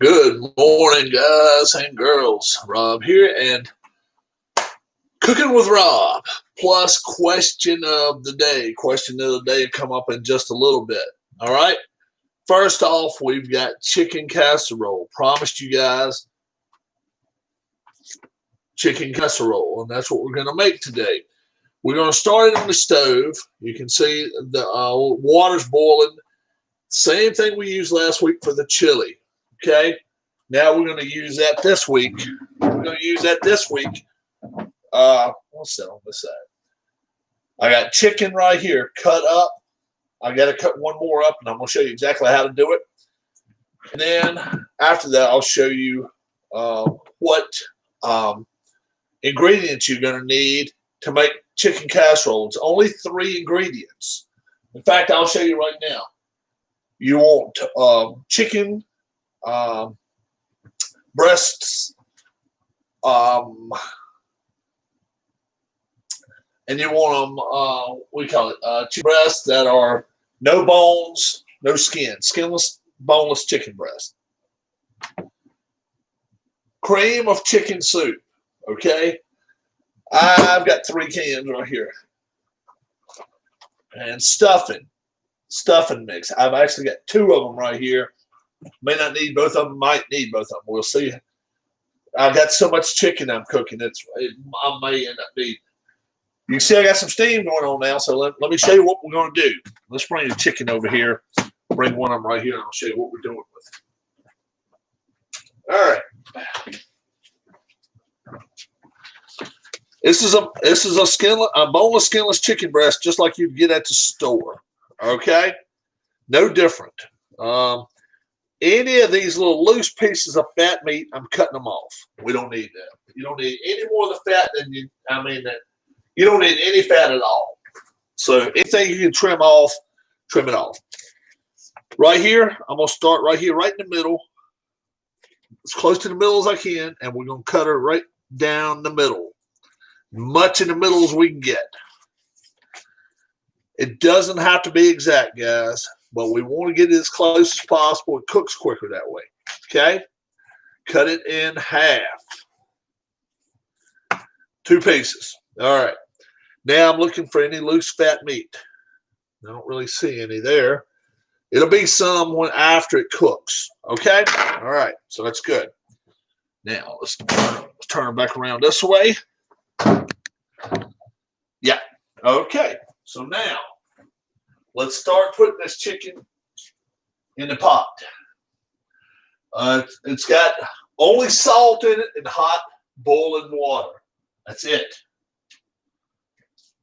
Good morning, guys and girls. Rob here, and Cooking with Rob, plus question of the day. Question of the day come up in just a little bit. All right. First off, we've got chicken casserole. Promised you guys chicken casserole, and that's what we're going to make today. We're going to start it on the stove. You can see the water's boiling. Same thing we used last week for the chili. Okay. Now we're going to use that this week. What's that on this side? I got chicken right here cut up. I got to cut one more up, and I'm going to show you exactly how to do it. And then after that, I'll show you what ingredients you're going to need to make chicken casserole. It's only 3 ingredients. In fact, I'll show you right now. You want chicken breasts, and you want them, chicken breasts that are no bones, no skin, skinless, boneless chicken breast. Cream of chicken soup, okay? I've got 3 cans right here. And stuffing mix. I've actually got 2 of them right here. May not need both of them, might need both of them. We'll see. I've got so much chicken I'm cooking, I may end up needing. You can see I got some steam going on now, so let me show you what we're going to do. Let's bring the chicken over here. Bring one of them right here, and I'll show you what we're doing with it. All right. This is a boneless, skinless chicken breast, just like you'd get at the store. Okay, no different. Any of these little loose pieces of fat meat, I'm cutting them off. We don't need that. You don't need any more of the fat than you don't need any fat at all. So anything you can trim off, trim it off. Right here, I'm going to start right here, right in the middle, as close to the middle as I can, and we're going to cut her right down the middle, much in the middle as we can get. It doesn't have to be exact, guys, but we want to get it as close as possible. It cooks quicker that way. Okay? Cut it in half. 2 pieces. All right. Now I'm looking for any loose fat meat. I don't really see any there. It'll be some after it cooks. Okay? All right. So that's good. Now let's turn it back around this way. Yeah. Okay. So now let's start putting this chicken in the pot. It's got only salt in it and hot boiling water. That's it.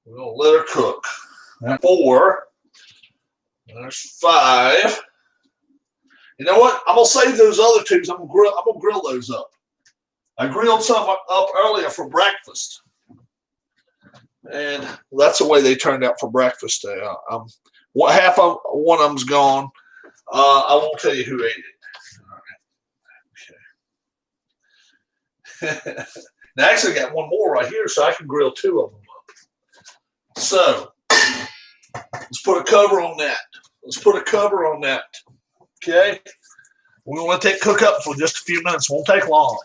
We're going to let her cook. 4. There's 5. You know what? I'm going to save those other 2 because I'm going to grill those up. I grilled some up earlier for breakfast. And that's the way they turned out for breakfast. Half of one of them's gone. I won't tell you who ate it. All right. Okay. Now, I actually got one more right here, so I can grill 2 of them up. So, let's put a cover on that. Okay? We're going to let that cook up for just a few minutes. It won't take long.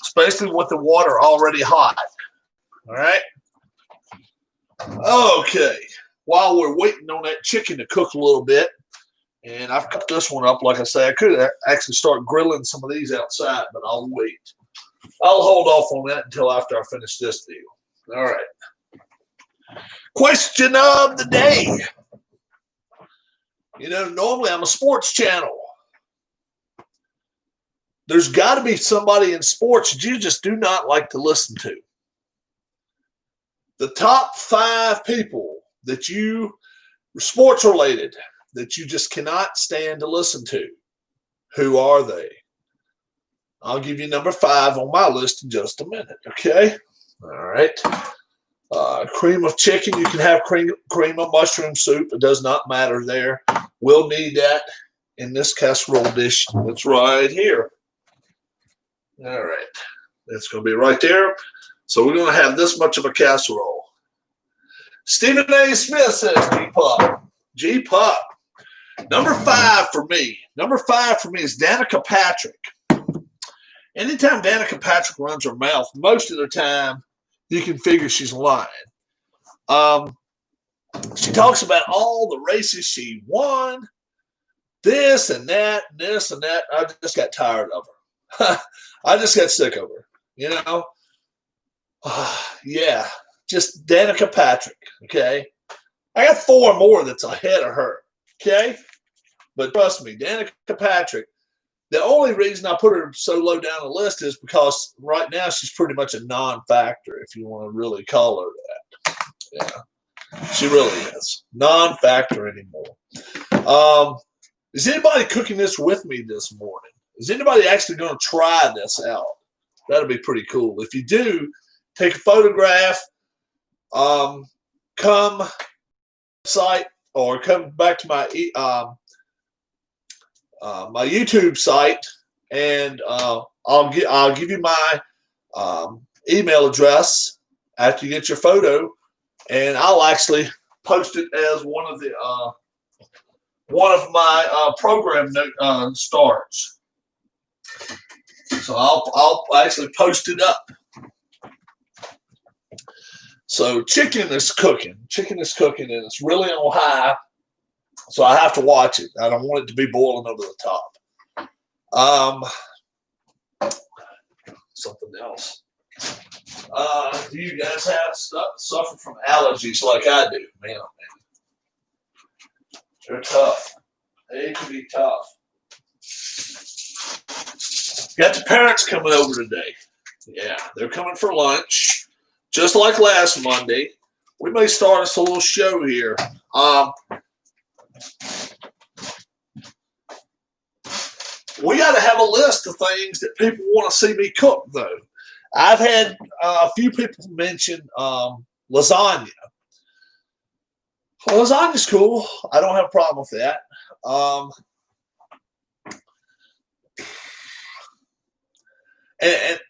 Especially with the water already hot. All right? Okay. While we're waiting on that chicken to cook a little bit, and I've cut this one up, like I say, I could actually start grilling some of these outside, but I'll wait. I'll hold off on that until after I finish this deal. All right. Question of the day. Normally I'm a sports channel. There's got to be somebody in sports that you just do not like to listen to. The top 5 people that sports related, that you just cannot stand to listen to. Who are they? I'll give you number 5 on my list in just a minute, okay? All right. Cream of chicken. You can have cream of mushroom soup. It does not matter there. We'll need that in this casserole dish that's right here. All right. That's going to be right there. So we're going to have this much of a casserole. Stephen A. Smith says G-Pop. G-Pop. Number five for me is Danica Patrick. Anytime Danica Patrick runs her mouth, most of the time you can figure she's lying. She talks about all the races she won, this and that, this and that. I just got tired of her. I just got sick of her, you know? Yeah, just Danica Patrick, okay? I got 4 more that's ahead of her, okay? But trust me, Danica Patrick, the only reason I put her so low down the list is because right now she's pretty much a non-factor, if you want to really call her that. Yeah, she really is. Non-factor anymore. Is anybody cooking this with me this morning? Is anybody actually going to try this out? That'll be pretty cool. If you do, take a photograph, come site or come back to my my YouTube site, and I'll give you my email address after you get your photo, and I'll actually post it as one of my program starts. So I'll actually post it up. So chicken is cooking. Chicken is cooking, and it's really on high. So I have to watch it. I don't want it to be boiling over the top. Something else. Do you guys suffer from allergies like I do? Man, oh man. They're tough. They can be tough. Got the parents coming over today. Yeah, they're coming for lunch. Just like last Monday. We may start us a little show here. We got to have a list of things that people want to see me cook, though. I've had a few people mention lasagna. Well, lasagna's cool. I don't have a problem with that. And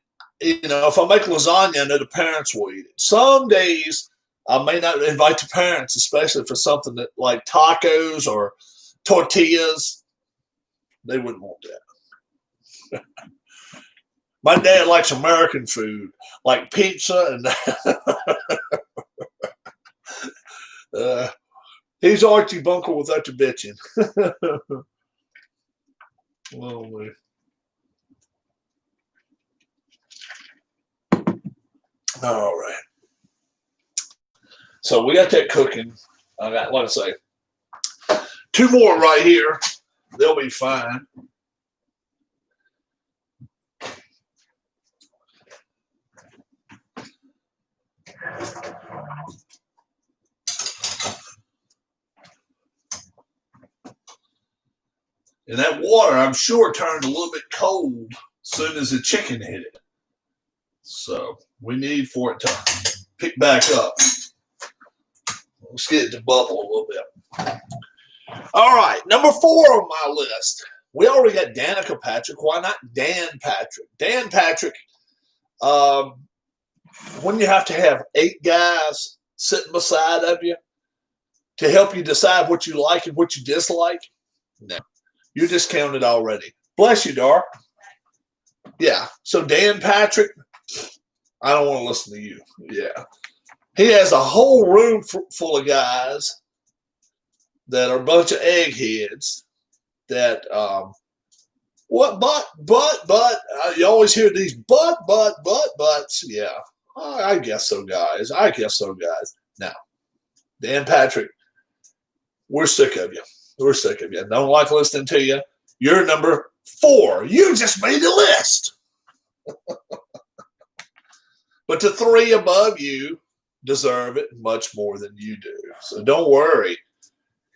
you know, if I make lasagna, I know the parents will eat it. Some days I may not invite the parents, especially for something that like tacos or tortillas. They wouldn't want that. My dad likes American food, like pizza, and he's Archie Bunker without the bitching. Oh, man. All right. So we got that cooking. I got, like I say, 2 more right here. They'll be fine. And that water, I'm sure, turned a little bit cold as soon as the chicken hit it. So we need for it to pick back up. Let's get it to bubble a little bit. All right, number 4 on my list. We already got Danica Patrick. Why not Dan Patrick? Dan Patrick, when you have to have 8 guys sitting beside of you to help you decide what you like and what you dislike, no. You're discounted already. Bless you, Dar. Yeah, so Dan Patrick, I don't want to listen to you. Yeah. He has a whole room full of guys that are a bunch of eggheads that, you always hear these buts. Yeah, I guess so, guys. Now, Dan Patrick, we're sick of you. Don't like listening to you. You're number 4. You just made the list. But the 3 above you deserve it much more than you do. So don't worry.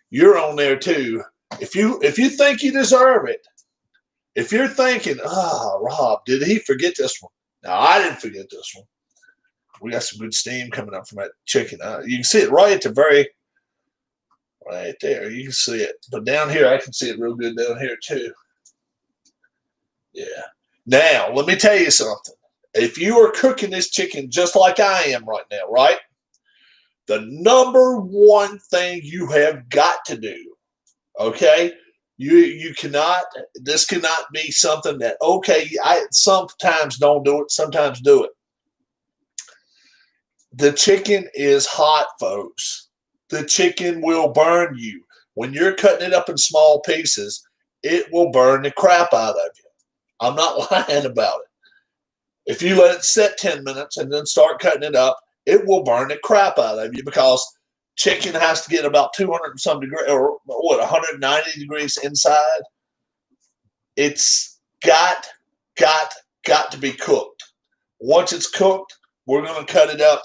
You're on there too. If you think you deserve it, if you're thinking, Rob, did he forget this one? No, I didn't forget this one. We got some good steam coming up from that chicken. You can see it right at the very, right there. You can see it. But down here, I can see it real good down here too. Yeah. Now, let me tell you something. If you are cooking this chicken just like I am right now, right? The number 1 thing you have got to do, Okay, you cannot. This cannot be something that I sometimes don't do it, sometimes do it. The chicken is hot, folks. The chicken will burn you when you're cutting it up in small pieces. It will burn the crap out of you. I'm not lying about it. If you let it sit 10 minutes and then start cutting it up, it will burn the crap out of you because chicken has to get about 200 and some degrees, or what, 190 degrees inside. It's got to be cooked. Once it's cooked, we're going to cut it up.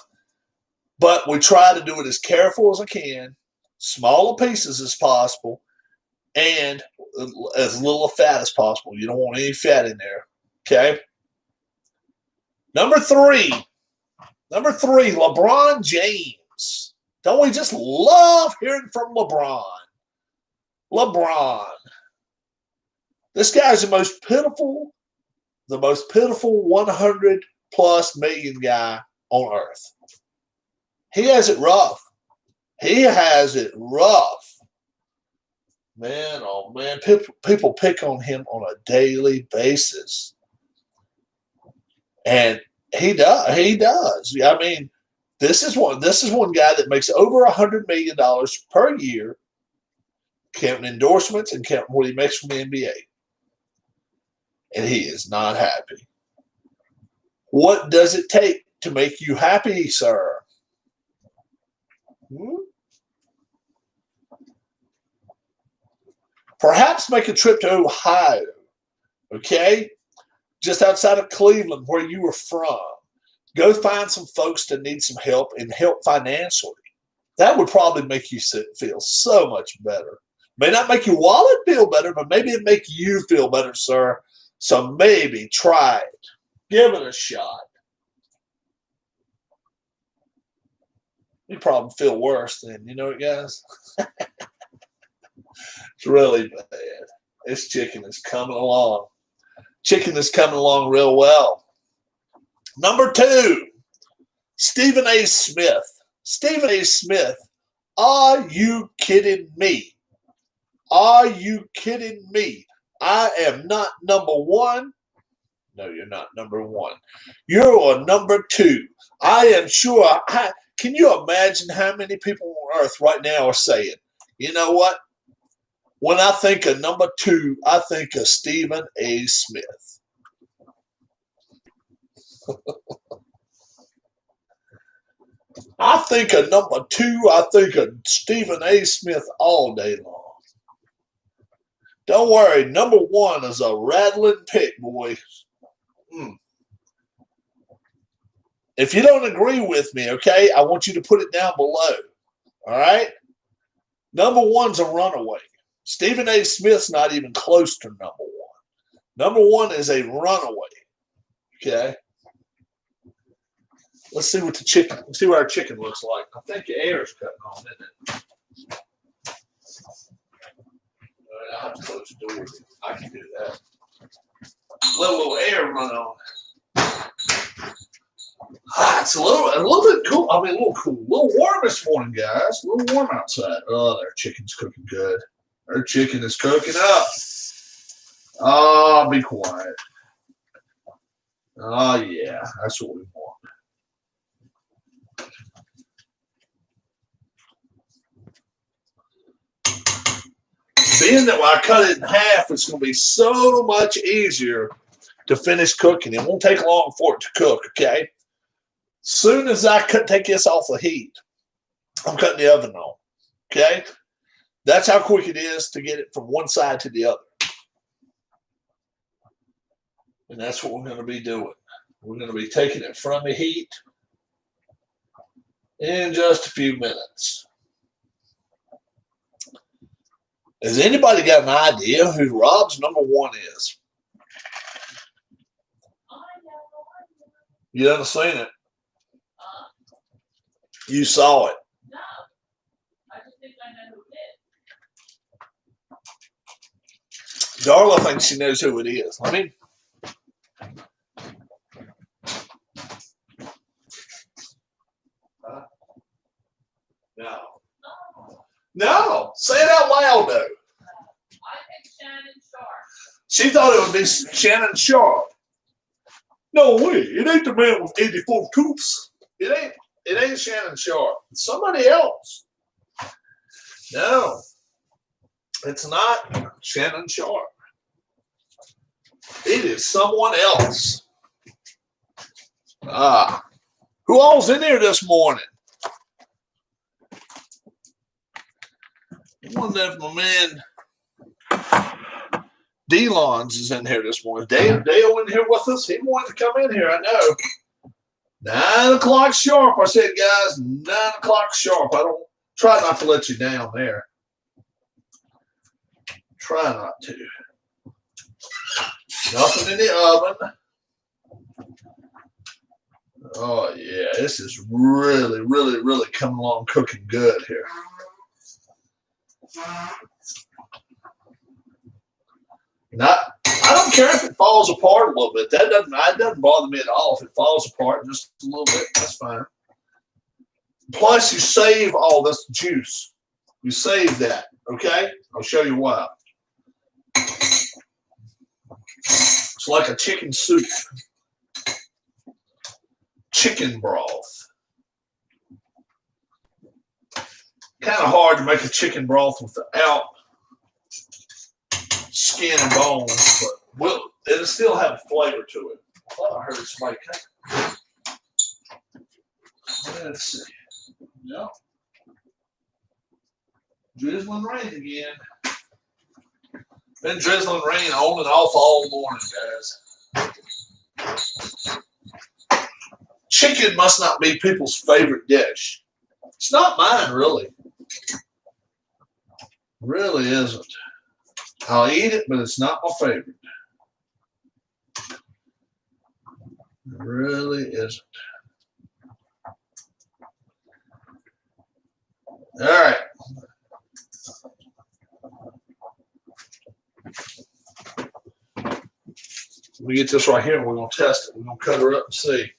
But we try to do it as careful as I can, smaller pieces as possible, and as little fat as possible. You don't want any fat in there. Okay? Number three, LeBron James. Don't we just love hearing from LeBron? LeBron. This guy's the most pitiful 100 plus million guy on earth. He has it rough. He has it rough. Man, oh man, people pick on him on a daily basis. And he does. I mean, this is one guy that makes over $100 million per year, counting endorsements and counting what he makes from the NBA. And he is not happy. What does it take to make you happy, sir? Perhaps make a trip to Ohio, okay? Just outside of Cleveland, where you were from. Go find some folks that need some help and help financially. That would probably make you feel so much better. May not make your wallet feel better, but maybe it make you feel better, sir. So maybe try it. Give it a shot. You probably feel worse then, you know what, guys? It's really bad. This chicken is coming along. Chicken is coming along real well. Number two, Stephen A. Smith. Stephen A. Smith, are you kidding me? Are you kidding me? I am not number one. No, you're not number one. You're a number two. I am sure. Can you imagine how many people on earth right now are saying, you know what? When I think of number two, I think of Stephen A. Smith. I think of number two, I think of Stephen A. Smith all day long. Don't worry, number one is a rattling pick, boy. If you don't agree with me, okay, I want you to put it down below. All right? Number one's a runaway. Stephen A. Smith's not even close to number one. Number one is a runaway. Okay? Let's see what our chicken looks like. I think the air is cutting on, isn't it? All right, I'll have to close the door. I can do that. Let a little air run on. It's a little bit cool. I mean, a little cool. A little warm this morning, guys. A little warm outside. Oh, their chicken's cooking good. Their chicken is cooking up. Oh, be quiet. Oh, yeah. That's what we want. Being that when I cut it in half, it's going to be so much easier to finish cooking. It won't take long for it to cook, okay? Soon as I take this off the heat, I'm cutting the oven on, okay? That's how quick it is to get it from one side to the other. And that's what we're going to be doing. We're going to be taking it from the heat in just a few minutes. Has anybody got an idea who Rob's number one is? You haven't seen it? You saw it. No. I just think I know who it is. Darla thinks she knows who it is. I mean, no. No. Say it out loud, though. She thought it would be Shannon Sharp. No way. It ain't the man with 84 tooths. It ain't Shannon Sharp. It's somebody else. No. It's not Shannon Sharp. It is someone else. Who all's in here this morning? I wonder if my man D-Lons is in here this morning. Dale in here with us. He wanted to come in here, I know. 9 o'clock sharp. I said, guys, 9 o'clock sharp. I don't try not to let you down there. Try not to. Nothing in the oven. Oh, yeah. This is really, really, really coming along cooking good here. I don't care if it falls apart a little bit. That doesn't bother me at all. If it falls apart just a little bit, that's fine. Plus, you save all this juice. You save that, okay? I'll show you why. It's like a chicken soup. Chicken broth. Kind of hard to make a chicken broth without skin and bones, but it'll still have flavor to it. I thought I heard somebody come. Let's see. No. Drizzling rain again. Been drizzling rain on and off all morning, guys. Chicken must not be people's favorite dish. It's not mine, really. Really isn't. I'll eat it, but it's not my favorite. It really isn't. All right. We get this right here, and we're gonna test it. We're gonna cut her up and see.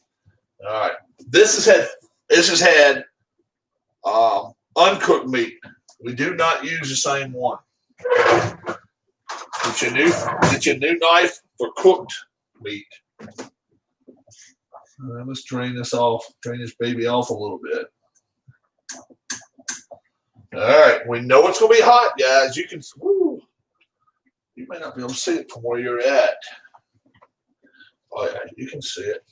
All right. This has had uncooked meat. We do not use the same one. Get your new knife for cooked meat. Let's drain this off. Drain this baby off a little bit. All right. We know it's gonna be hot, guys. You can. Woo, you may not be able to see it from where you're at. Oh yeah, you can see it.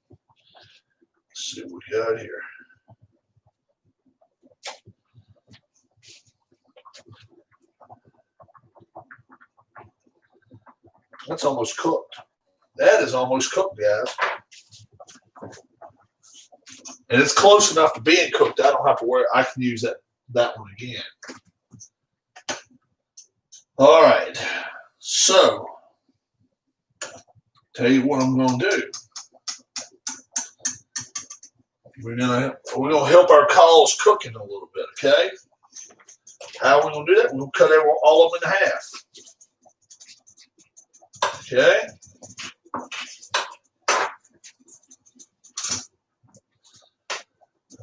Let's see what we got here. That's almost cooked. That is almost cooked, guys. And it's close enough to being cooked. I don't have to worry. I can use that one again. All right. So, tell you what I'm going to do. We're gonna help our calls cooking a little bit, okay? How are we gonna do that? We're gonna cut all of them in half. Okay.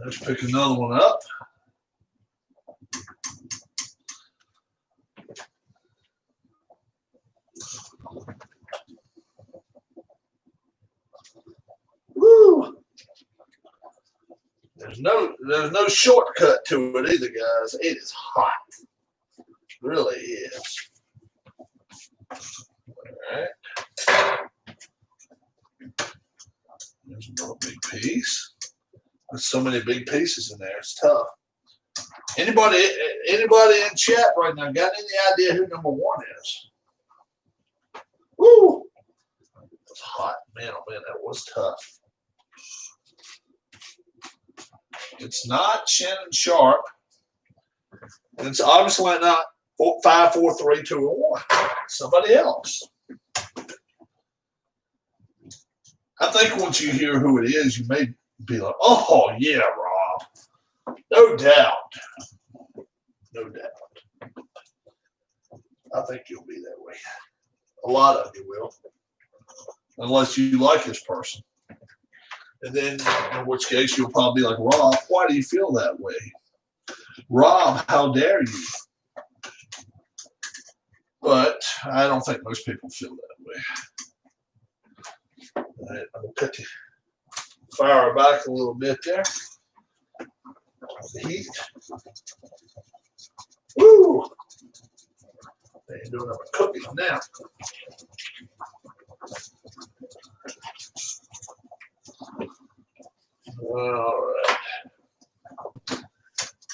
Let's pick another one up. Woo! There's no shortcut to it either, guys. It is hot. It really is. All right. There's another big piece. There's so many big pieces in there. It's tough. Anybody in chat right now got any idea who number 1 is? Woo! It was hot. Man, oh man, that was tough. It's not Shannon Sharp. It's obviously not 5, 4, 3, 2, or 1. Somebody else. I think once you hear who it is, you may be like, oh, yeah, Rob. No doubt. No doubt. I think you'll be that way. A lot of you will. Unless you like this person. And then, in which case, you'll probably be like, Rob, why do you feel that way? Rob, how dare you? but I don't think most people feel that way. All right, I'm gonna cut the fire back a little bit there. The heat. Woo! They're doing up a cookie now. All right.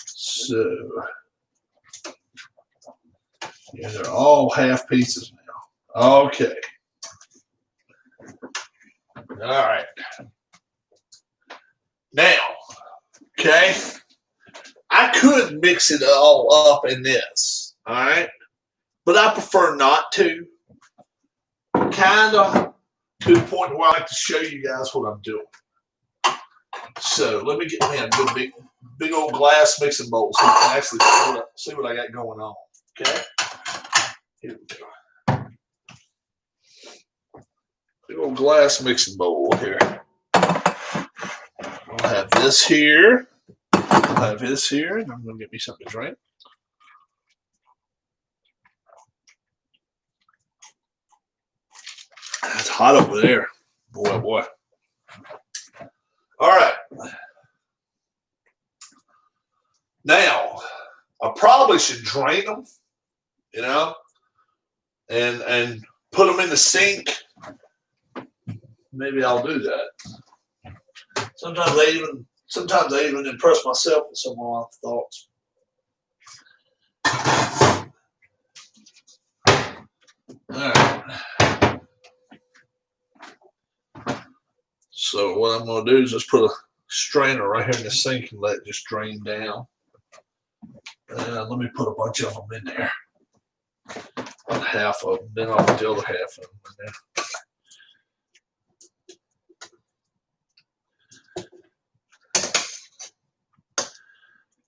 So, yeah, they're all half pieces now. Okay. All right. Now, okay, I could mix it all up in this, all right, but I prefer not to. Kind of to the point where I like to show you guys what I'm doing. So let me get me a good big old glass mixing bowl so you can actually see what I got going on. Okay, here we go. Big old glass mixing bowl here. I'll have this here. I'll have this here, and I'm going to get me something to drink. It's hot over there. Boy, boy. All right. Now, I probably should drain them, you know, and put them in the sink. Maybe I'll do that. Sometimes I even impress myself with some of my thoughts. All right. So what I'm going to do is just put a strainer right here in the sink and let it just drain down. And let me put a bunch of them in there. About half of them. Then I'll put the other half of them in there.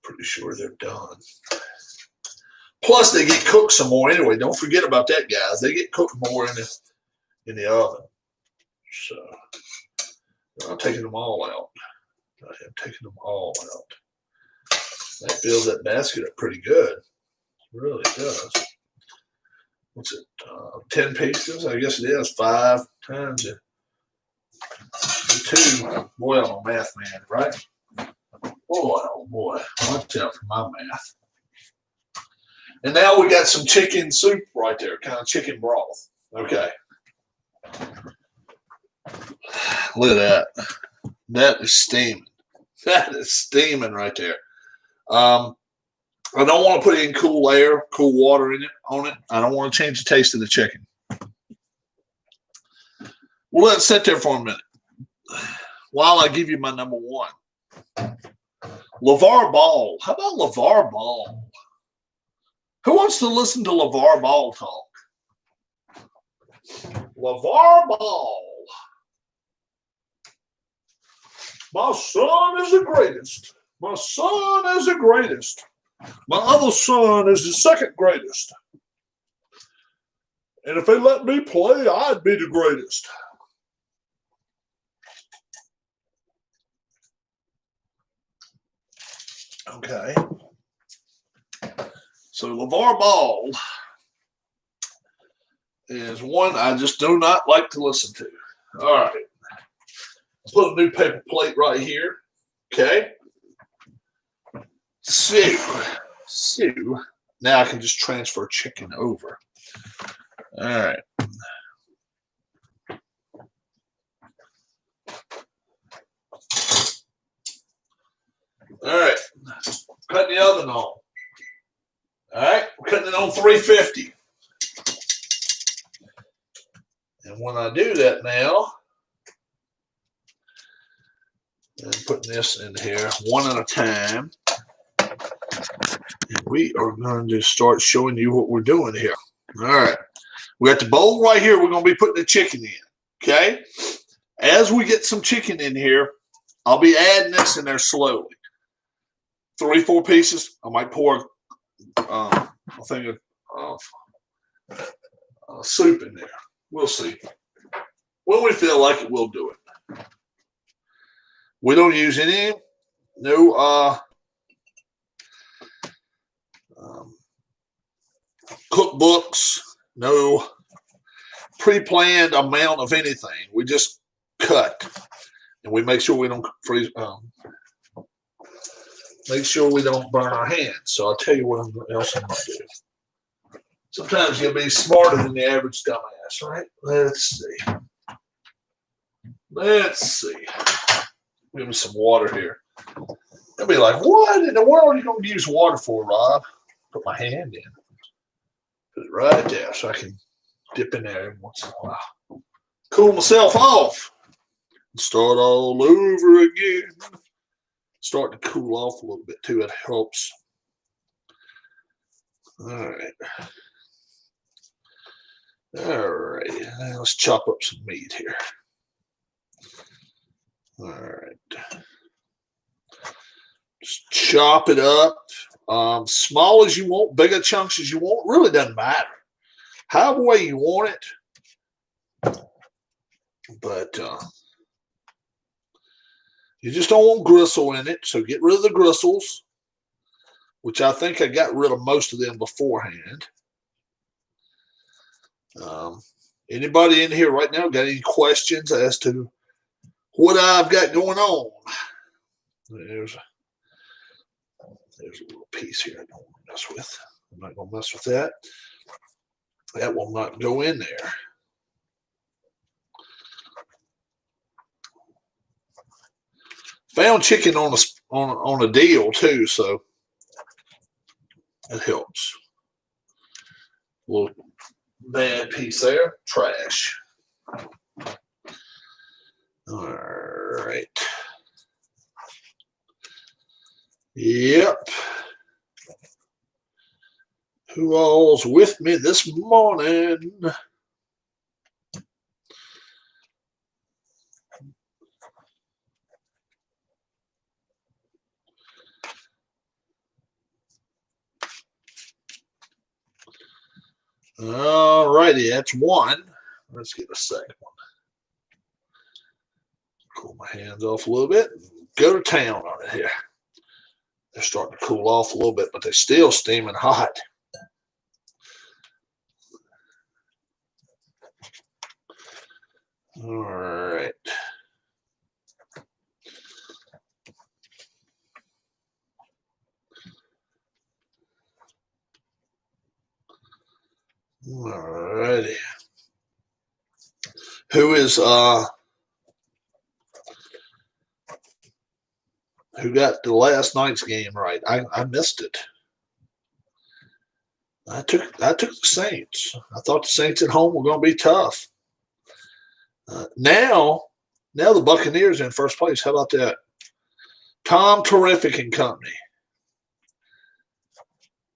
Pretty sure they're done. Plus, they get cooked some more anyway. Don't forget about that, guys. They get cooked more in the oven. So I'm taking them all out. I am taking them all out. That fills that basket up pretty good. It really does. What's it? 10 pieces? I guess it is. 5 times 2. Boy, I'm a math man, right? Boy, oh boy. Watch out for my math. And now we got some chicken soup right there, kind of chicken broth. Okay. Look at that. That is steaming. That is steaming right there. I don't want to put in cool air, cool water on it. I don't want to change the taste of the chicken. We'll let it sit there for a minute while I give you my number one. LeVar Ball. How about LeVar Ball? Who wants to listen to LeVar Ball talk? LeVar Ball. My son is the greatest. My son is the greatest. My other son is the second greatest. And if they let me play, I'd be the greatest. Okay. So LeVar Ball is one I just do not like to listen to. All right. Put a new paper plate right here. Okay. So now I can just transfer chicken over. All right. All right. Cutting the oven on. All right. We're cutting it on 350. And when I do that now, I'm putting this in here one at a time. And we are going to start showing you what we're doing here. All right. We got the bowl right here. We're going to be putting the chicken in. Okay. As we get some chicken in here, I'll be adding this in there slowly. 3-4 pieces. I might pour a thing of soup in there. We'll see. When we feel like it, we'll do it. We don't use any cookbooks, no pre-planned amount of anything. We just cut, and we make sure we don't freeze. Make sure we don't burn our hands. So I'll tell you what else I'm gonna do. Sometimes you'll be smarter than the average dumbass, right? Let's see. Give me some water here. They'll be like, what in the world are you going to use water for, Rob? Put my hand in. Put it right there so I can dip in there every once in a while. Cool myself off. Start all over again. Starting to cool off a little bit too. It helps. All right. All right. Now let's chop up some meat here. All right. Just chop it up. Small as you want, bigger chunks as you want. Really doesn't matter. However way you want it. But you just don't want gristle in it. So get rid of the gristles, which I think I got rid of most of them beforehand. Anybody in here right now got any questions as to what I've got going on? There's a little piece here I don't want to mess with. I'm not going to mess with that. That will not go in there. Found chicken on a deal too, so it helps. A little bad piece there. Trash. All right. Yep. Who all's with me this morning? All righty, that's one. Let's get a second one. Cool my hands off a little bit. Go to town on it here. They're starting to cool off a little bit, but they're still steaming hot. All right. All righty. Who got the last night's game right? I missed it. I took the Saints. I thought the Saints at home were going to be tough. Now the Buccaneers are in first place. How about that? Tom Terrific and Company.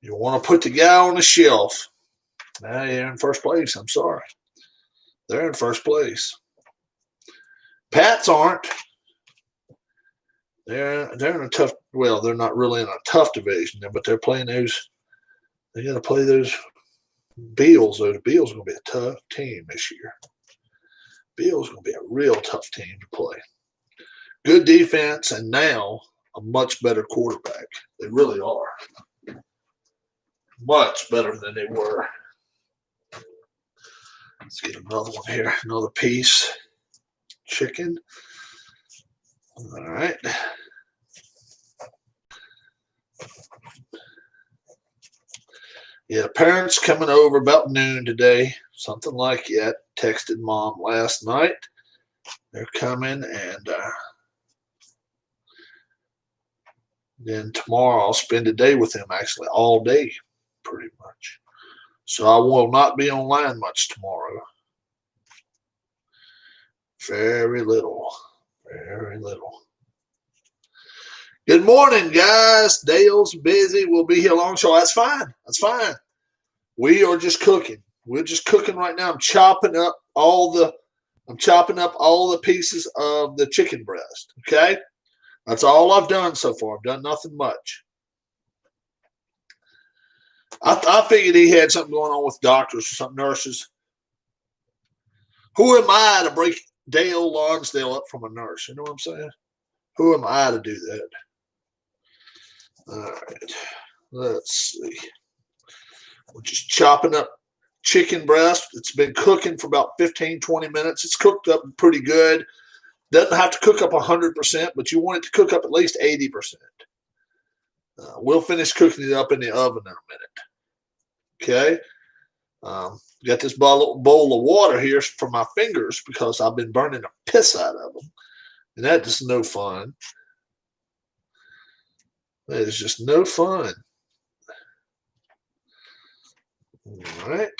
You want to put the guy on the shelf. Now you're in first place. I'm sorry. They're in first place. Pats aren't. They're in a tough. Well, they're not really in a tough division, but they're playing those. They got to play those Bills. Those Bills are going to be a tough team this year. Bills are going to be a real tough team to play. Good defense, and now a much better quarterback. They really are. Much better than they were. Let's get another one here. Another piece. Chicken. All right. Yeah, parents coming over about noon today. Something like that. Texted mom last night. They're coming, and then tomorrow I'll spend a day with them, actually all day, pretty much. So I will not be online much tomorrow. Very little. Very little. Good morning, guys. Dale's busy. We'll be here long, so that's fine. That's fine. We are just cooking. We're just cooking right now. I'm chopping up all the pieces of the chicken breast. Okay? That's all I've done so far. I've done nothing much. I figured he had something going on with doctors or some nurses. Who am I to break Dale Lonsdale up from a nurse? You know what I'm saying? Who am I to do that? All right. Let's see. We're just chopping chicken breast. It's been cooking for about 15, 20 minutes. It's cooked up pretty good. Doesn't have to cook up 100%, but you want it to cook up at least 80%. We'll finish cooking it up in the oven in a minute. Okay. Got this bowl of water here for my fingers because I've been burning the piss out of them. And that is no fun. That is just no fun. All right.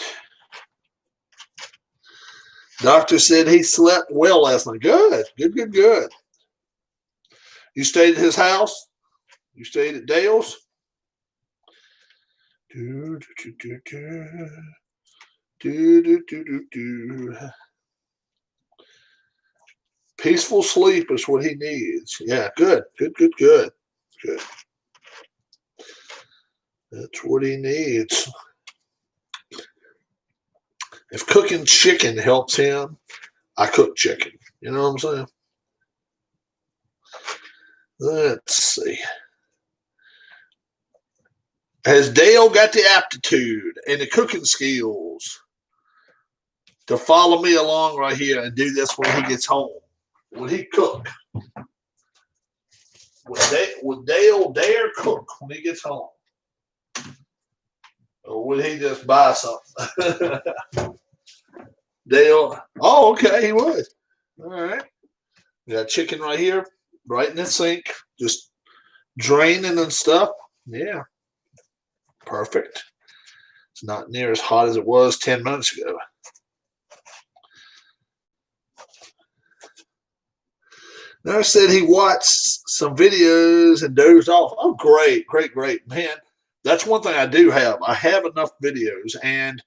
Doctor said he slept well last night. Good. You stayed at his house? You stayed at Dale's? Peaceful sleep is what he needs. Yeah, good. That's what he needs. If cooking chicken helps him, I cook chicken. You know what I'm saying? Let's see. Has Dale got the aptitude and the cooking skills to follow me along right here and do this when he gets home? Would he cook? Would Dale dare cook when he gets home? Or would he just buy something? Dale, oh, okay, he would. All right. We got chicken right here, right in the sink, just draining and stuff. Yeah. Perfect. It's not near as hot as it was 10 minutes ago. Nurse said he watched some videos and dozed off. Oh, great. Man, that's one thing I do have. I have enough videos. And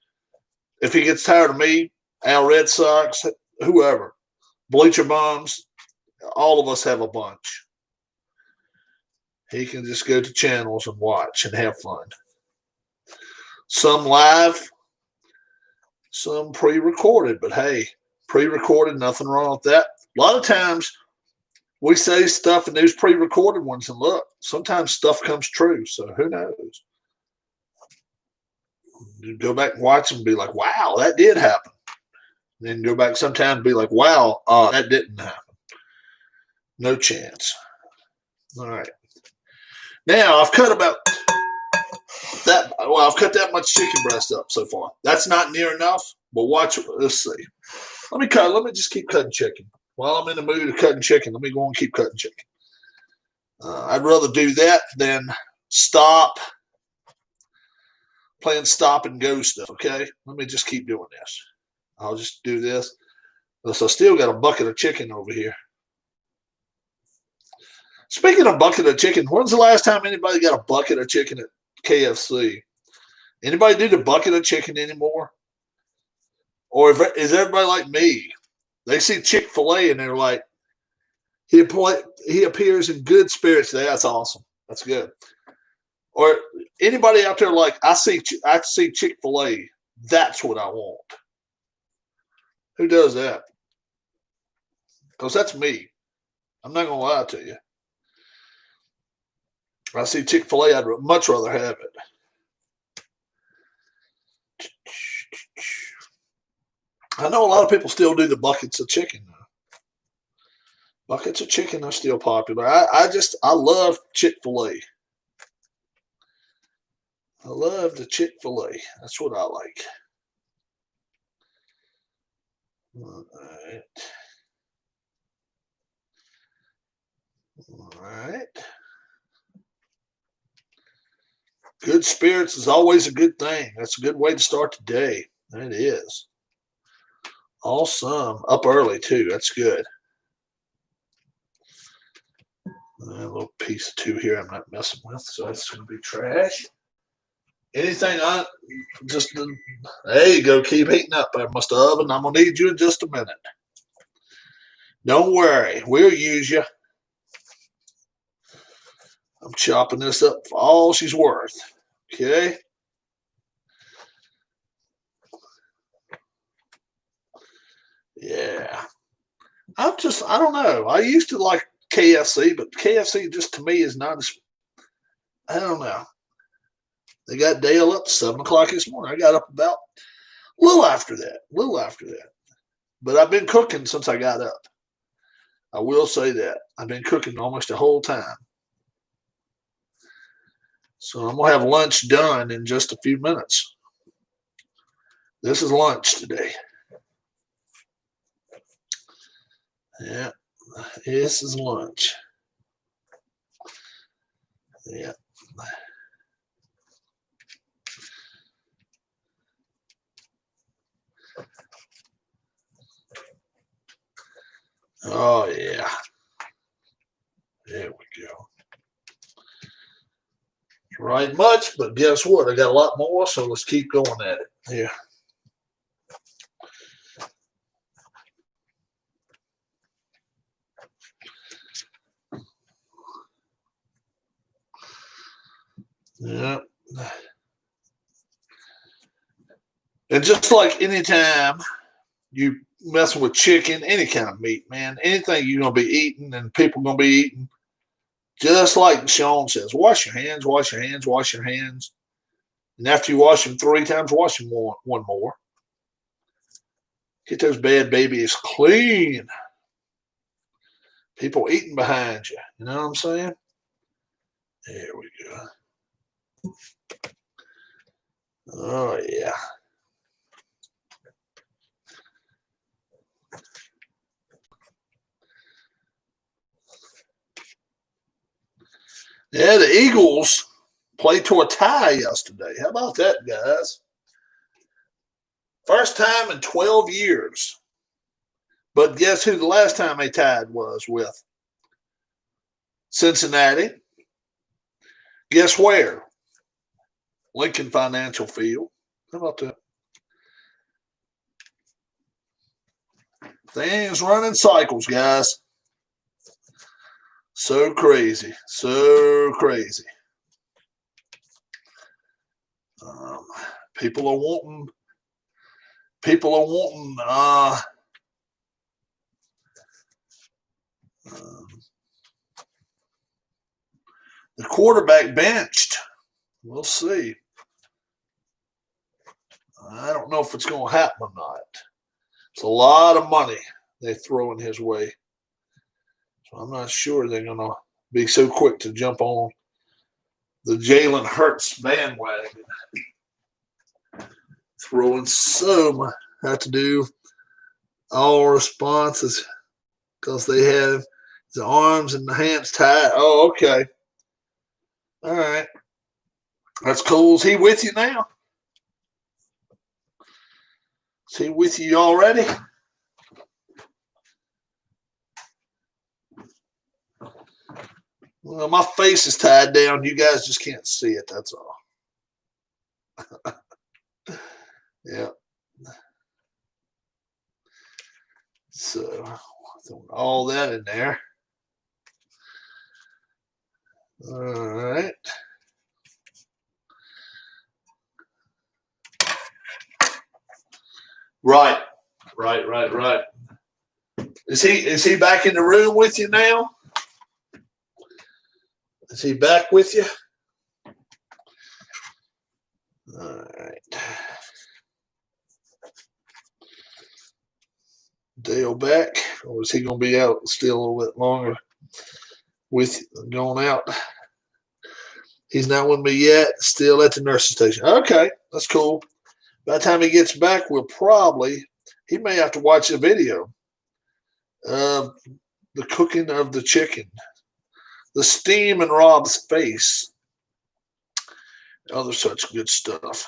if he gets tired of me, Al Red Sox, whoever, Bleacher Bums, all of us have a bunch. He can just go to channels and watch and have fun. Some live, some pre-recorded. But hey, pre-recorded, nothing wrong with that. A lot of times we say stuff in those pre-recorded ones, and look, sometimes stuff comes true. So who knows? You go back and watch and be like, wow, that did happen. And then go back sometime and be like, wow, that didn't happen. No chance. All right. Now I've cut about that. Well, I've cut that much chicken breast up so far. That's not near enough, but watch. Let's see. Let me just keep cutting chicken. While I'm in the mood of cutting chicken, let me go and keep cutting chicken. I'd rather do that than stop playing stop and go stuff. Okay, let me just keep doing this. I'll just do this. So I still got a bucket of chicken over here. Speaking of bucket of chicken, when's the last time anybody got a bucket of chicken at KFC? Anybody do the bucket of chicken anymore? Or is everybody like me? They see Chick-fil-A and they're like, he appears in good spirits today. That's awesome. That's good. Or anybody out there like, I see Chick-fil-A. That's what I want. Who does that? Because that's me. I'm not going to lie to you. I see Chick-fil-A, I'd much rather have it. I know a lot of people still do the buckets of chicken. Buckets of chicken are still popular. I love Chick-fil-A. I love the Chick-fil-A. That's what I like. All right. Good spirits is always a good thing. That's a good way to start the day. It is. Awesome. Up early, too. That's good. A little piece of two here I'm not messing with, so that's going to be trash. Anything there you go. Keep heating up there, Mr. Oven. I'm going to need you in just a minute. Don't worry. We'll use you. I'm chopping this up for all she's worth. Okay. Yeah. I don't know. I used to like KFC, but KFC just to me is not as, I don't know. They got Dale up 7 o'clock this morning. I got up about little after that. But I've been cooking since I got up. I will say that. I've been cooking almost the whole time. So I'm going to have lunch done in just a few minutes. This is lunch today. Yeah, this is lunch. Yeah. Oh, yeah. There we go. Right much, but guess what? I got a lot more, so let's keep going at it. Here. Yeah. And just like anytime you messing with chicken, any kind of meat, man, anything you're going to be eating and people going to be eating, just like Sean says, wash your hands, wash your hands, wash your hands. And after you wash them 3 times, wash them one more. Get those bad babies clean. People eating behind you. You know what I'm saying? There we go. Oh, yeah. Yeah, the Eagles played to a tie yesterday. How about that, guys? First time in 12 years. But guess who the last time they tied was with? Cincinnati. Guess where? Lincoln Financial Field. How about that? Things running cycles, guys. So crazy. So crazy. People are wanting the quarterback benched. We'll see. I don't know if it's going to happen or not. It's a lot of money they're throwing his way. So I'm not sure they're going to be so quick to jump on the Jalen Hurts bandwagon. Throwing so much. Have to do all responses because they have the arms and the hands tied. Oh, okay. All right. That's cool. Is he with you now? Is he with you already? Well, my face is tied down. You guys just can't see it. That's all. Yeah. So, all that in there. All right. Right. Is he back in the room with you now? Is he back with you? All right. Dale back, or is he going to be out still a little bit longer with going out? He's not with me yet. Still at the nursing station. Okay, that's cool. By the time he gets back, he may have to watch a video of the cooking of the chicken, the steam in Rob's face, other such good stuff.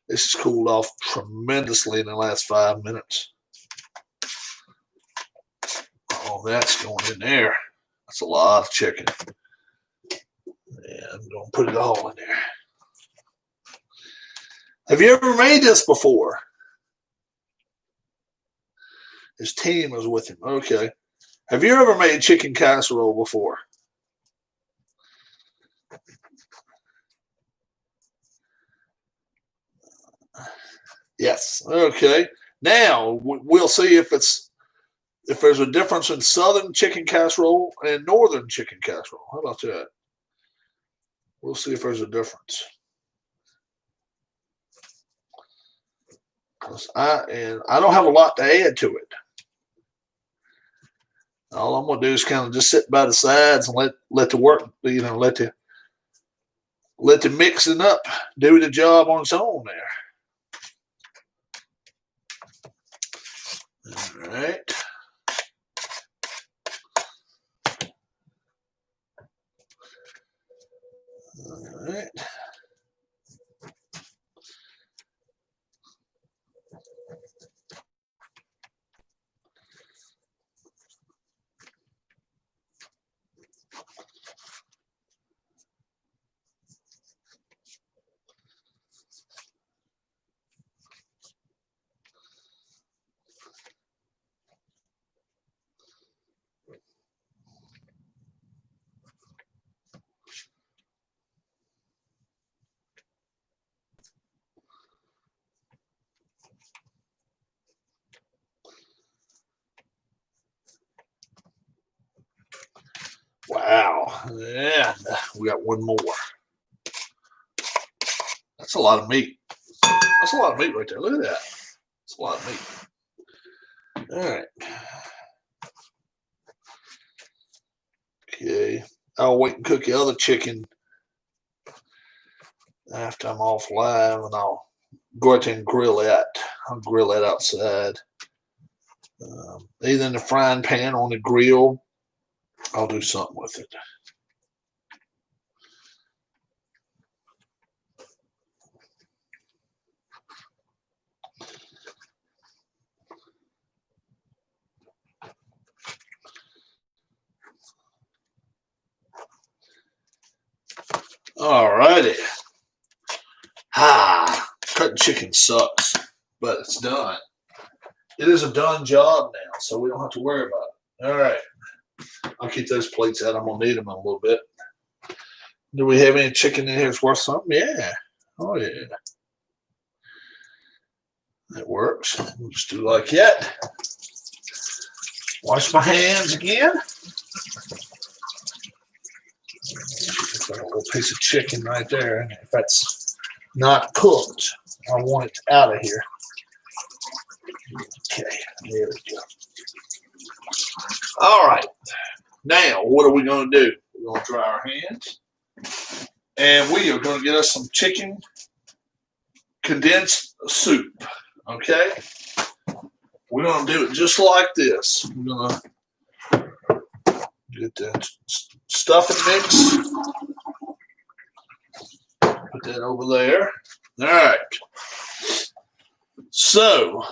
This has cooled off tremendously in the last 5 minutes. Oh, that's going in there. That's a lot of chicken. Yeah, I'm going to put it all in there. Have you ever made this before? His team is with him. Okay. Have you ever made chicken casserole before? Yes. Okay. Now we'll see if there's a difference in southern chicken casserole and northern chicken casserole. How about that? We'll see if there's a difference. 'Cause I don't have a lot to add to it. All I'm gonna do is kind of just sit by the sides and let the work, let the mixing up do the job on its own there. All right. All right. Wow. Yeah, we got one more. That's a lot of meat. That's a lot of meat right there. Look at that. That's a lot of meat. All right. Okay. I'll wait and cook the other chicken after I'm off live, and I'll go out there and grill that. I'll grill that outside. Either in the frying pan or on the grill. I'll do something with it. All righty. Cutting chicken sucks, but it's done. It is a done job now, so we don't have to worry about it. All right. I'll keep those plates out. I'm going to need them in a little bit. Do we have any chicken in here that's worth something? Yeah. Oh, yeah. That works. We'll just do like that. Wash my hands again. Got a little piece of chicken right there. If that's not cooked, I want it out of here. Okay, there we go. All right. Now, what are we going to do? We're going to dry our hands. And we are going to get us some chicken condensed soup. Okay? We're going to do it just like this. We're going to get that stuffing mix. Put that over there. All right. So,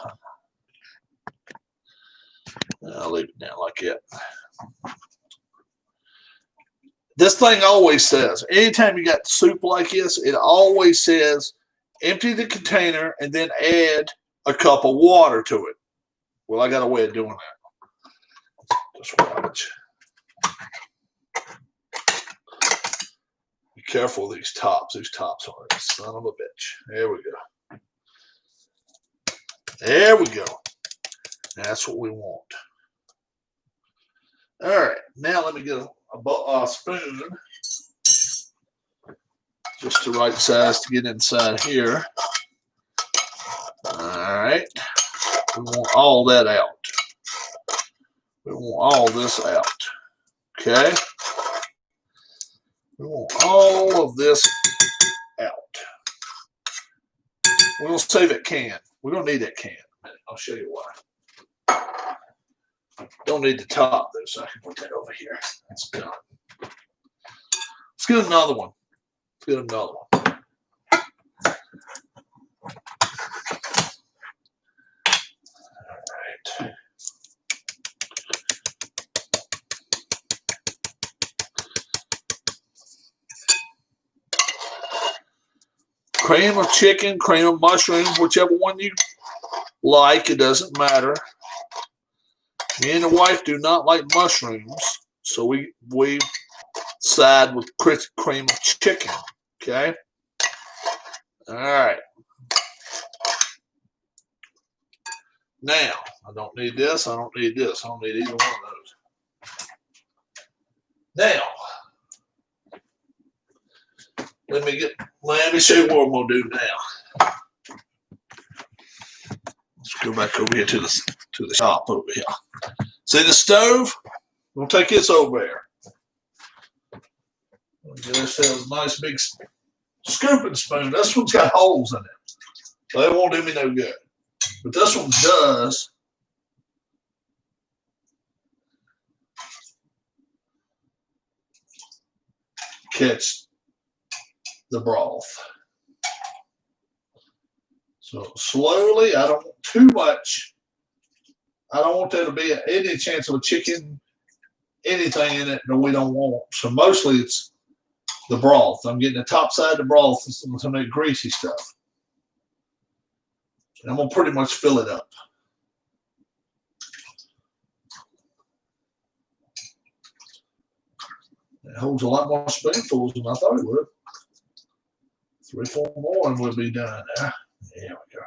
I'll leave it down like that. This thing always says, anytime you got soup like this, it always says, empty the container and then add a cup of water to it. Well, I got a way of doing that. Just watch. Be careful of these tops. These tops are a son of a bitch. There we go. There we go. That's what we want. All right. Now let me get a spoon. Just the right size to get inside here. All right. We want all that out. We want all this out. Okay. We want all of this out. We're going to save that can. We're going to need that can in a minute. I'll show you why. Don't need the top, though, so I can put that over here. That's done. Let's get another one. Let's get another one. All right. Cream of chicken, cream of mushrooms, whichever one you like, it doesn't matter. Me and the wife do not like mushrooms, so we side with cream of chicken. Okay? All right. Now, I don't need this. I don't need this. I don't need either one of those. Now, let me show you what I'm going to do now. go back over here to the shop over here. See the stove? We'll take this over there. We'll get ourselves a nice big scooping spoon. This one's got holes in it, so it won't do me no good. But this one does. Catch the broth. So slowly, I don't want too much. I don't want there to be any chance of a chicken, anything in it that we don't want. So mostly it's the broth. I'm getting the top side of the broth and some of that greasy stuff. And I'm going to pretty much fill it up. It holds a lot more spoonfuls than I thought it would. 3 or 4 more and we'll be done. There we go.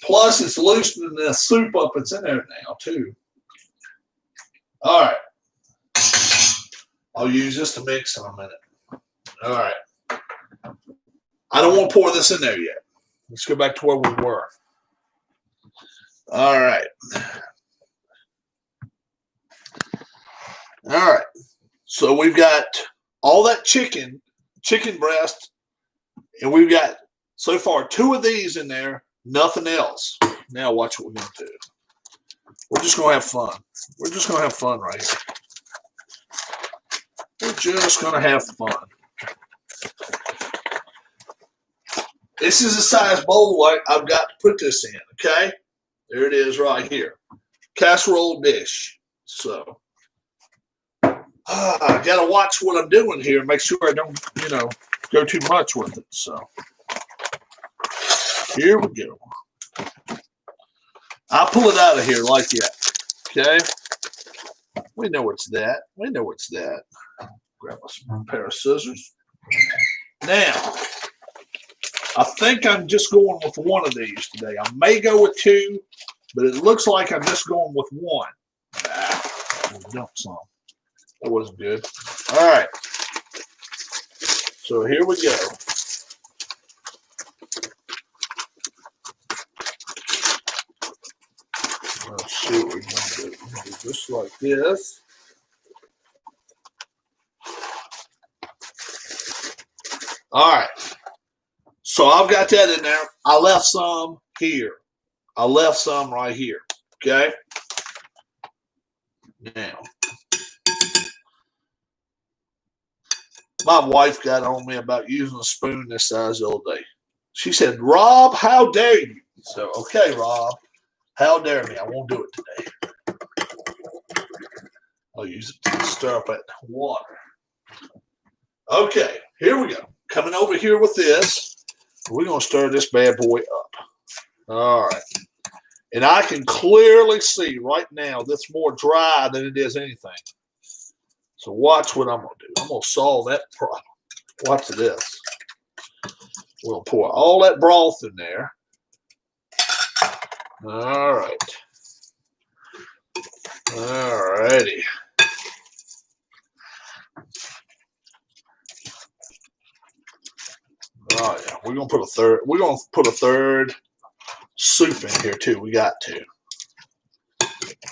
Plus, it's loosening the soup up that's in there now, too. All right. I'll use this to mix in a minute. All right. I don't want to pour this in there yet. Let's go back to where we were. All right. All right. So we've got all that chicken breast, and we've got so far 2 of these in there, nothing else. Now watch what we're going to do. We're just going to have fun. We're just going to have fun right here. We're just going to have fun. This is the size bowl I've got to put this in, okay? There it is right here. Casserole dish. So, I got to watch what I'm doing here. Make sure I don't, go too much with it. So, here we go. I'll pull it out of here like that, okay? We know it's that. We know it's that. Grab a pair of scissors. Now, I think I'm just going with 1 of these today. I may go with 2, but it looks like I'm just going with 1. Dump some. That wasn't good. All right. So here we go. Let's see what we're going to do. We're going to do just like this. All right. So I've got that in there. I left some here. I left some right here. Okay. Now, my wife got on me about using a spoon this size the other day. She said, "Rob, how dare you?" So, okay, Rob, how dare me? I won't do it today. I'll use it to stir up that water. Okay, here we go. Coming over here with this. We're going to stir this bad boy up. All right. And I can clearly see right now that's more dry than it is anything. So watch what I'm going to do. I'm going to solve that problem. Watch this. We'll pour all that broth in there. All right. All righty. Oh yeah, we're gonna put a third. We're gonna put a third soup in here too. We got to.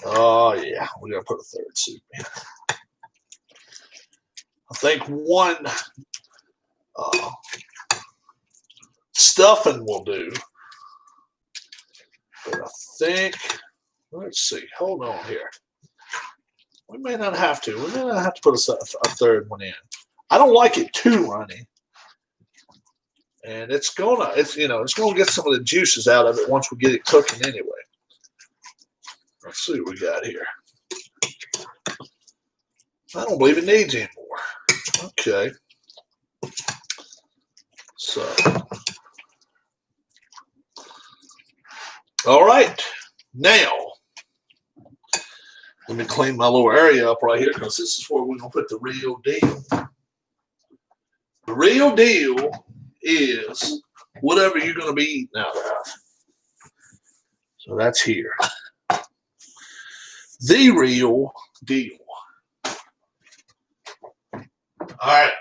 Oh yeah, we're gonna put a third soup in. I think 1 stuffing will do. But I think, let's see. Hold on here. We may not have to. We may not have to put a third one in. I don't like it too runny. And it's gonna get some of the juices out of it once we get it cooking anyway. Let's see what we got here. I don't believe it needs any more. Okay. So, all right. Now, let me clean my little area up right here because this is where we're gonna put the real deal. The real deal is whatever you're going to be eating out of. So that's here. The real deal. All right.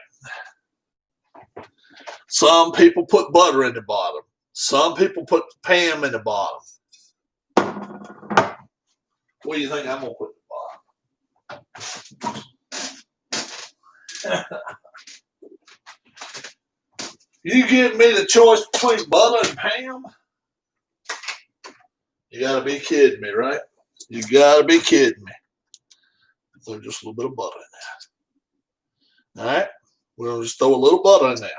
Some people put butter in the bottom. Some people put Pam in the bottom. What do you think I'm gonna put in the bottom? You give me the choice between butter and Pam? You gotta be kidding me, right? You gotta be kidding me. Throw just a little bit of butter in there. All right, we're gonna just throw a little butter in there.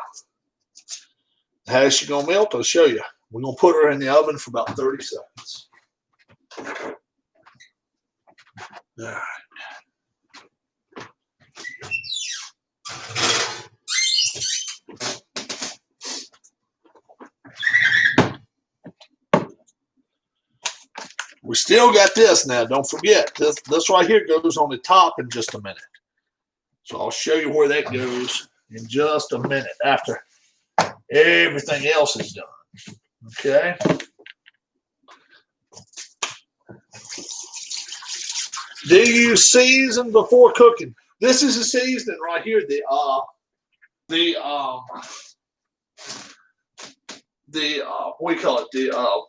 How is she gonna melt? I'll show you. We're gonna put her in the oven for about 30 seconds. All right. We still got this now. Don't forget, this right here goes on the top in just a minute. So I'll show you where that goes in just a minute after everything else is done. Okay. Do you season before cooking? This is a seasoning right here. What do you call it? The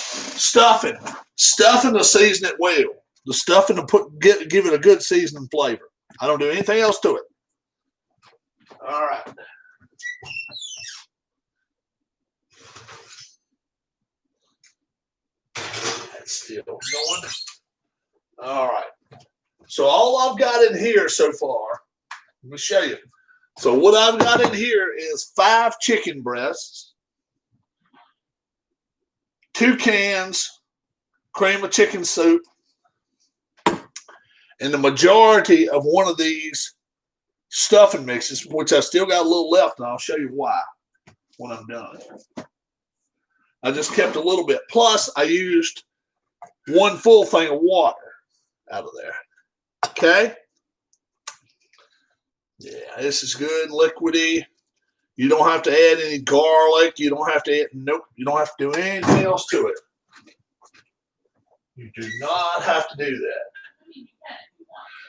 stuffing. Stuffing to season it well. The stuffing to give it a good seasoning flavor. I don't do anything else to it. All right. That's still going. All right. So all I've got in here so far, let me show you. So what I've got in here is 5 chicken breasts, 2 cans cream of chicken soup, and the majority of one of these stuffing mixes, which I still got a little left, and I'll show you why when I'm done. I just kept a little bit. Plus, I used 1 full thing of water out of there. Okay? Yeah, this is good, liquidy. You don't have to add any garlic. You don't have to add, nope, you don't have to do anything else to it. You do not have to do that.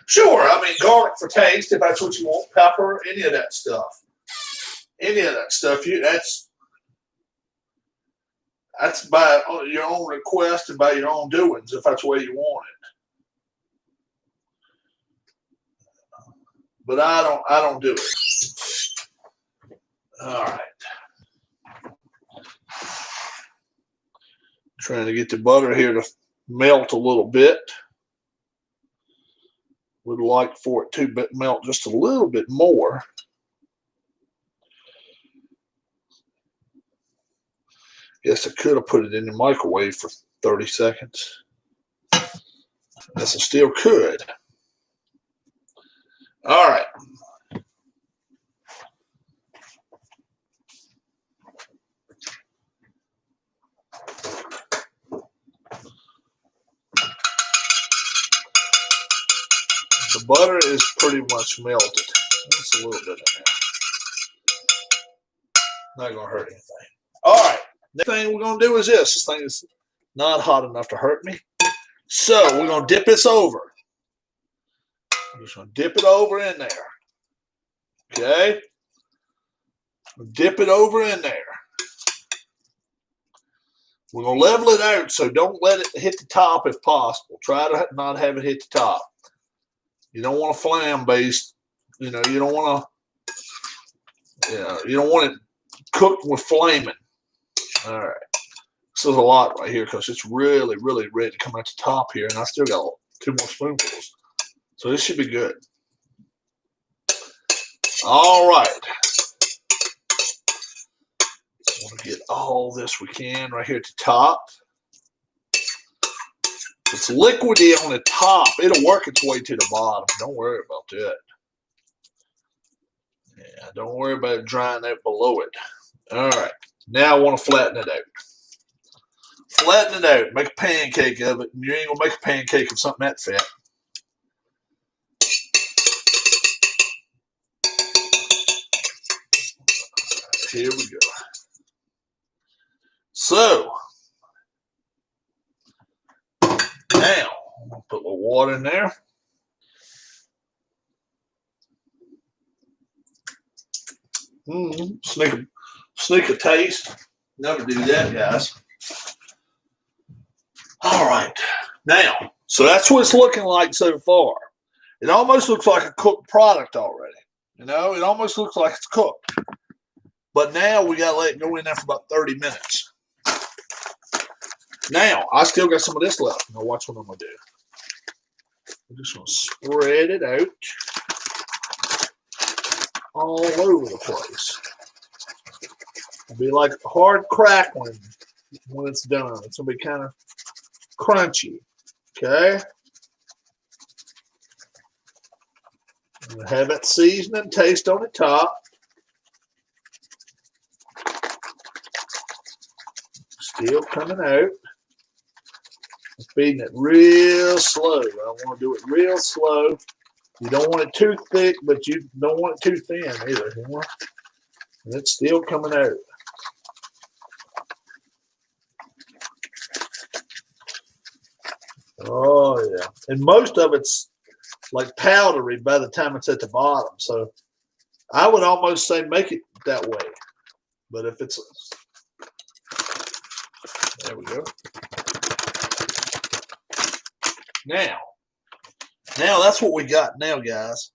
Sure, I mean, garlic for taste, if that's what you want, pepper, any of that stuff. Any of that stuff, that's by your own request and by your own doings, if that's the way you want it. But I don't do it. All right. Trying to get the butter here to melt a little bit. Would like for it to melt just a little bit more. Guess I could have put it in the microwave for 30 seconds. Guess I still could. All right. The butter is pretty much melted. Just a little bit in there. Not going to hurt anything. All right. Next thing we're going to do is this. This thing is not hot enough to hurt me. So we're going to dip this over. I'm just going to dip it over in there. Okay? Dip it over in there. We're going to level it out, so don't let it hit the top if possible. Try to not have it hit the top. You don't want a flambe, you don't want to, you don't want it cooked with flaming. All right. This is a lot right here because it's really, really ready to come out the top here, and I still got 2 more spoonfuls. So this should be good. All right. I want to get all this we can right here at the top. It's liquidy on the top. It'll work its way to the bottom. Don't worry about that. Yeah, don't worry about it drying out below it. All right. Now I want to flatten it out. Flatten it out. Make a pancake of it. And you ain't going to make a pancake of something that fat. Here we go. So, now, I'm going to put a little water in there. Sneak a taste. Never do that, guys. All right. Now, so that's what it's looking like so far. It almost looks like a cooked product already. You know, it almost looks like it's cooked. But now we got to let it go in there for about 30 minutes. Now, I still got some of this left. Now, watch what I'm going to do. I'm just going to spread it out all over the place. It'll be like a hard crackling when it's done. It's going to be kind of crunchy. Okay? And have that seasoning taste on the top. Still coming out. I'm feeding it real slow. I want to do it real slow. You don't want it too thick, but you don't want it too thin either. You know? And it's still coming out. Oh, yeah. And most of it's like powdery by the time it's at the bottom. So I would almost say make it that way. But if it's, there we go. Now that's what we got now, guys.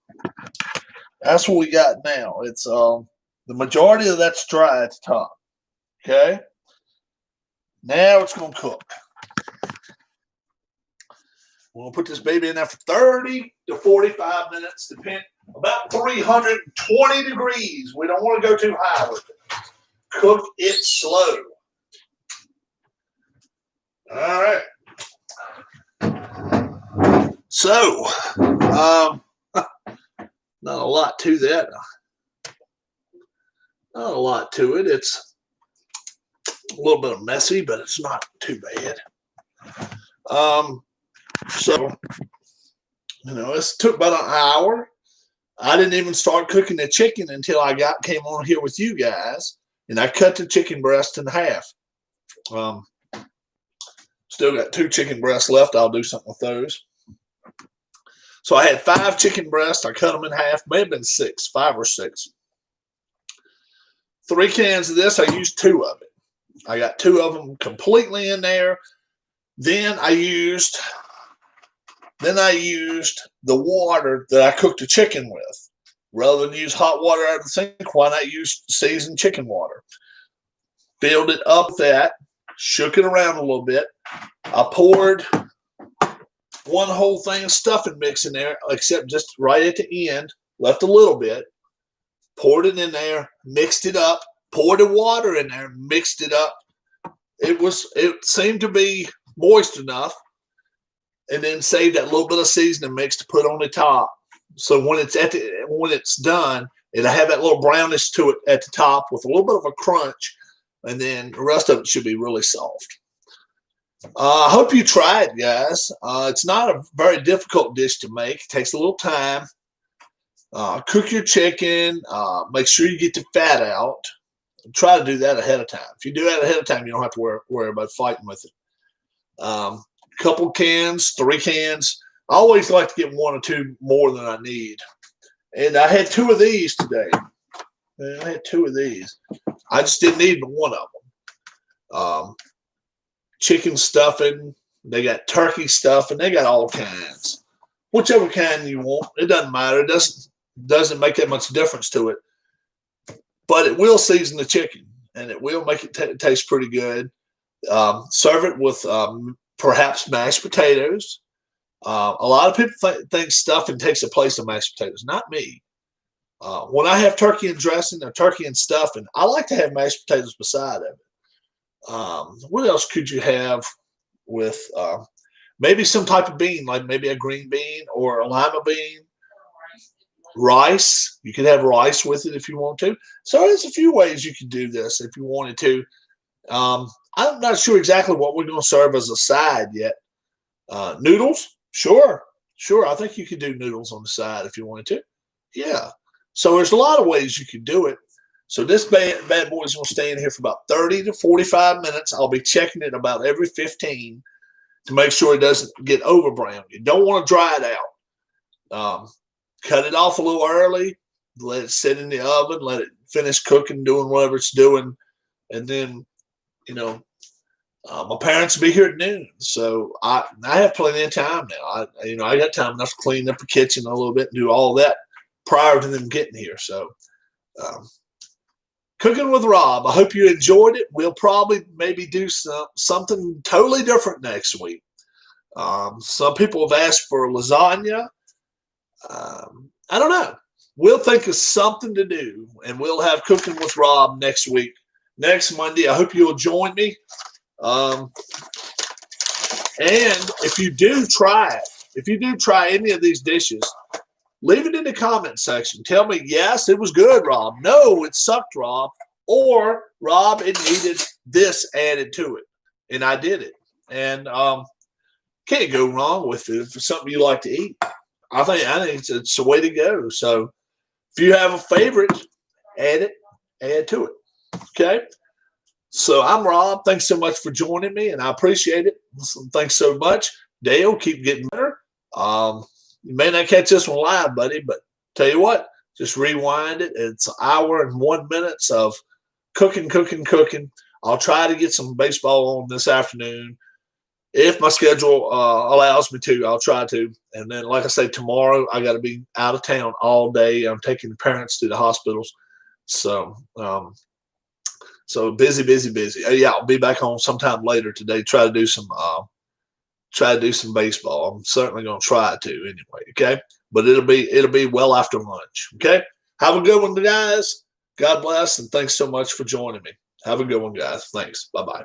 That's what we got now. It's the majority of that's dry at the top. Okay. Now it's gonna cook. We're gonna put this baby in there for 30 to 45 minutes, about 320 degrees. We don't want to go too high with it. Cook it slow. All right. So, not a lot to that. Not a lot to it. It's a little bit messy, but it's not too bad. So, you know, it took about an hour. I didn't even start cooking the chicken until I came on here with you guys, and I cut the chicken breast in half. Still got 2 chicken breasts left. I'll do something with those. So I had 5 chicken breasts. I cut them in half. May have been 6, 5 or 6. 3 cans of this. I used 2 of it. I got 2 of them completely in there. Then I used the water that I cooked the chicken with. Rather than use hot water out of the sink, why not use seasoned chicken water? Filled it up with that. Shook it around a little bit. I poured 1 whole thing of stuffing mix in there, except just right at the end. Left a little bit. Poured it in there. Mixed it up. Poured the water in there. Mixed it up. It seemed to be moist enough. And then saved that little bit of seasoning mix to put on the top. So when it's done, it'll have that little brownish to it at the top with a little bit of a crunch. And then the rest of it should be really soft. I hope you try it, guys. It's not a very difficult dish to make. It takes a little time. Cook your chicken. Make sure you get the fat out. Try to do that ahead of time. If you do that ahead of time, you don't have to worry about fighting with it. Couple cans, 3 cans. I always like to get 1 or 2 more than I need. And I had 2 of these today. I had 2 of these. I just didn't need 1 of them. Chicken stuffing. They got turkey stuffing. They got all kinds. Whichever kind you want. It doesn't matter. It doesn't make that much difference to it. But it will season the chicken. And it will make it taste pretty good. Serve it with perhaps mashed potatoes. A lot of people think stuffing takes the place of mashed potatoes. Not me. When I have turkey and dressing or turkey and stuffing, I like to have mashed potatoes beside of it. What else could you have with maybe some type of bean, like maybe a green bean or a lima bean? Rice. You could have rice with it if you want to. So there's a few ways you could do this if you wanted to. I'm not sure exactly what we're going to serve as a side yet. Noodles? Sure. I think you could do noodles on the side if you wanted to. Yeah. So there's a lot of ways you could do it. So this bad boy is going to stay in here for about 30 to 45 minutes. I'll be checking it about every 15 to make sure it doesn't get over brown. You don't want to dry it out. Cut it off a little early. Let it sit in the oven. Let it finish cooking, doing whatever it's doing. And then my parents will be here at noon, so I have plenty of time now. I got time enough to clean up the kitchen a little bit and do all that prior to them getting here. So, Cooking with Rob. I hope you enjoyed it. We'll probably maybe do something totally different next week. Some people have asked for lasagna. I don't know. We'll think of something to do, and we'll have Cooking with Rob next week, next Monday. I hope you'll join me. And if you do try any of these dishes, leave it in the comment section. Tell me, yes, it was good, Rob. No, it sucked, Rob. Or, Rob, it needed this added to it. And I did it. And can't go wrong with it for something you like to eat. I think it's the way to go. So if you have a favorite, add to it. Okay? So I'm Rob. Thanks so much for joining me, and I appreciate it. Thanks so much. Dale, keep getting better. You may not catch this one live, buddy, but tell you what, just rewind it. It's an hour and 1 minute of cooking. I'll try to get some baseball on this afternoon. If my schedule allows me to, I'll try to. And then, like I say, tomorrow I got to be out of town all day. I'm taking the parents to the hospitals. So busy. Yeah, I'll be back home sometime later today. Try to do some baseball. I'm certainly going to try to anyway. Okay, but it'll be well after lunch. Okay, have a good one, guys. God bless, and thanks so much for joining me. Have a good one, guys. Thanks. Bye-bye.